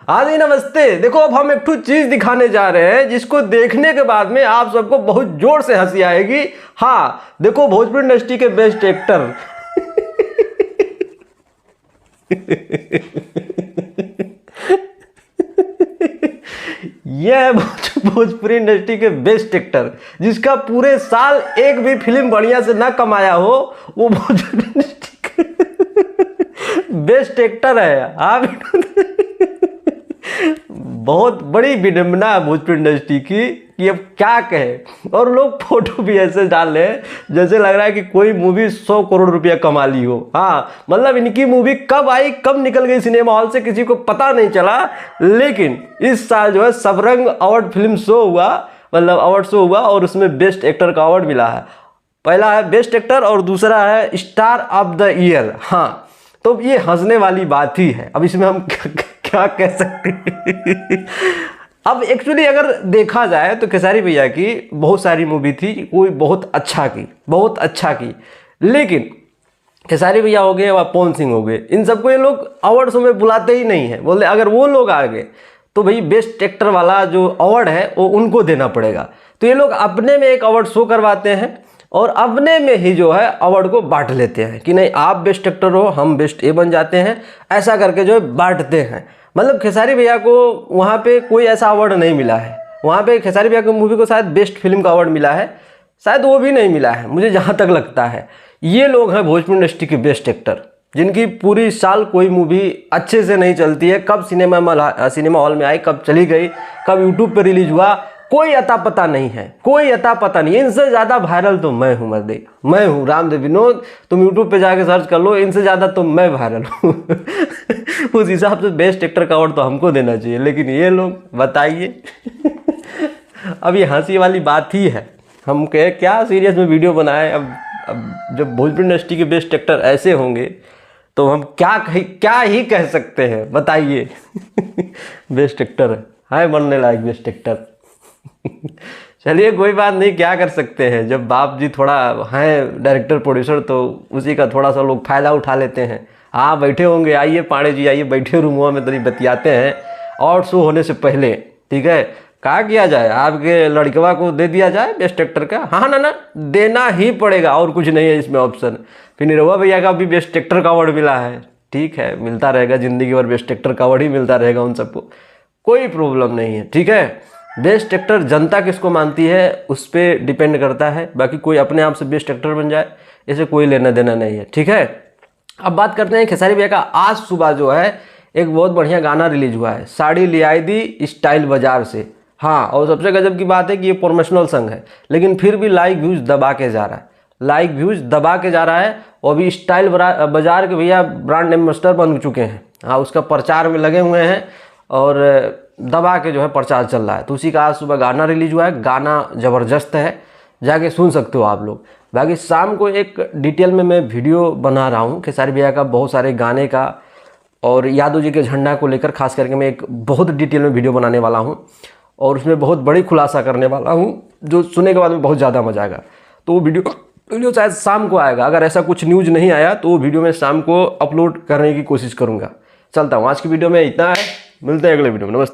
हाँ जी नमस्ते। देखो अब हम एक ठो चीज दिखाने जा रहे हैं जिसको देखने के बाद में आप सबको बहुत जोर से हंसी आएगी। हाँ देखो भोजपुरी इंडस्ट्री के बेस्ट एक्टर यह है भोजपुरी इंडस्ट्री के बेस्ट एक्टर जिसका पूरे साल एक भी फिल्म बढ़िया से ना कमाया हो, वो भोजपुरी इंडस्ट्री का बेस्ट एक्टर है। आप बहुत बड़ी विडंबना है भोजपुरी इंडस्ट्री की कि अब क्या कहे। और लोग फोटो भी ऐसे डाल रहे हैं जैसे लग रहा है कि कोई मूवी 100 करोड़ रुपया कमा ली हो। हाँ मतलब इनकी मूवी कब आई कब निकल गई सिनेमा हॉल से किसी को पता नहीं चला। लेकिन इस साल जो है सबरंग अवार्ड फिल्म शो हुआ, मतलब अवार्ड शो हुआ और उसमें बेस्ट एक्टर का अवार्ड मिला है। पहला है बेस्ट एक्टर और दूसरा है स्टार ऑफ द ईयर। हाँ तो ये हंसने वाली बात ही है। अब इसमें हम क्या कह सकते हैं। अब एक्चुअली अगर देखा जाए तो खेसारी भैया की बहुत सारी मूवी थी, कोई बहुत अच्छा की, लेकिन खेसारी भैया हो गए व पवन सिंह हो गए, इन सबको ये लोग अवार्ड शो में बुलाते ही नहीं है। बोले अगर वो लोग आ गए तो भाई बेस्ट एक्टर वाला जो अवार्ड है वो उनको देना पड़ेगा। तो ये लोग अपने में एक अवार्ड शो करवाते हैं और अपने में ही जो है अवार्ड को बांट लेते हैं कि नहीं आप बेस्ट एक्टर हो, हम बेस्ट ए बन जाते हैं, ऐसा करके जो है बांटते हैं। मतलब खेसारी भैया को वहाँ पे कोई ऐसा अवार्ड नहीं मिला है। वहाँ पे खेसारी भैया की मूवी को शायद बेस्ट फिल्म का अवार्ड मिला है, शायद वो भी नहीं मिला है मुझे जहाँ तक लगता है। ये लोग हैं भोजपुरी इंडस्ट्री के बेस्ट एक्टर जिनकी पूरी साल कोई मूवी अच्छे से नहीं चलती है। कब सिनेमा हॉल में आई, कब चली गई, कब यूट्यूब पर रिलीज हुआ, कोई अता पता नहीं है, कोई अता पता नहीं। इनसे ज़्यादा वायरल तो मैं हूँ, मैं हूँ रामदेव विनोद। तुम यूट्यूब पे जाके सर्च कर लो, इनसे ज़्यादा तो मैं वायरल हूँ। उस हिसाब से बेस्ट एक्टर का अवार्ड तो हमको देना चाहिए, लेकिन ये लोग बताइए। अब ये हंसी वाली बात ही है। हम कहे क्या सीरियस में वीडियो बनाए। अब जब भोजपुरी इंडस्ट्री के बेस्ट एक्टर ऐसे होंगे तो हम क्या ही कह सकते हैं बताइए। बेस्ट एक्टर है बनने लायक बेस्ट एक्टर। चलिए कोई बात नहीं, क्या कर सकते हैं। जब बाप जी थोड़ा हैं डायरेक्टर प्रोड्यूसर तो उसी का थोड़ा सा लोग फ़ायदा उठा लेते हैं। हाँ बैठे होंगे, आइए पांडे जी आइए, बैठे रूमों में तरी बतियाते हैं और शो होने से पहले। ठीक है क्या किया जाए, आपके लड़कवा को दे दिया जाए बेस्ट एक्टर का। हाँ ना देना ही पड़ेगा, और कुछ नहीं है इसमें ऑप्शन। फिर निरहुआ भैया का भी बेस्ट एक्टर का अवार्ड मिला है, ठीक है मिलता रहेगा ज़िंदगी भर, बेस्ट एक्टर का अवार्ड ही मिलता रहेगा उन सबको, कोई प्रॉब्लम नहीं है। ठीक है बेस्ट एक्टर जनता किसको मानती है उस पर डिपेंड करता है, बाकी कोई अपने आप से बेस्ट एक्टर बन जाए इसे कोई लेना देना नहीं है। ठीक है अब बात करते हैं खेसारी भैया का। आज सुबह जो है एक बहुत बढ़िया गाना रिलीज हुआ है, साड़ी ले आई दी स्टाइल बाजार से। हाँ और सबसे गजब की बात है कि ये प्रमोशनल सॉन्ग है, लेकिन फिर भी लाइक व्यूज़ दबा के जा रहा है, और अभी स्टाइल बाजार के भैया ब्रांड एम्बेसडर बन चुके हैं। हाँ उसका प्रचार में लगे हुए हैं और दबा के जो है प्रचार चल रहा है। तो उसी का आज सुबह गाना रिलीज हुआ है, गाना ज़बरदस्त है, जाके सुन सकते हो आप लोग। बाकी शाम को एक डिटेल में मैं वीडियो बना रहा हूँ खेसारी भैया का, बहुत सारे गाने का और यादव जी के झंडा को लेकर खास करके मैं एक बहुत डिटेल में वीडियो बनाने वाला हूँ और उसमें बहुत बड़ी खुलासा करने वाला हूँ जो सुनने के बाद में बहुत ज़्यादा मजा आएगा। तो वो वीडियो शायद शाम को आएगा, अगर ऐसा कुछ न्यूज़ नहीं आया तो वो वीडियो मैं शाम को अपलोड करने की कोशिश करूँगा। चलता हूँ, आज की वीडियो में इतना है, मिलते हैं अगले वीडियो में, नमस्ते।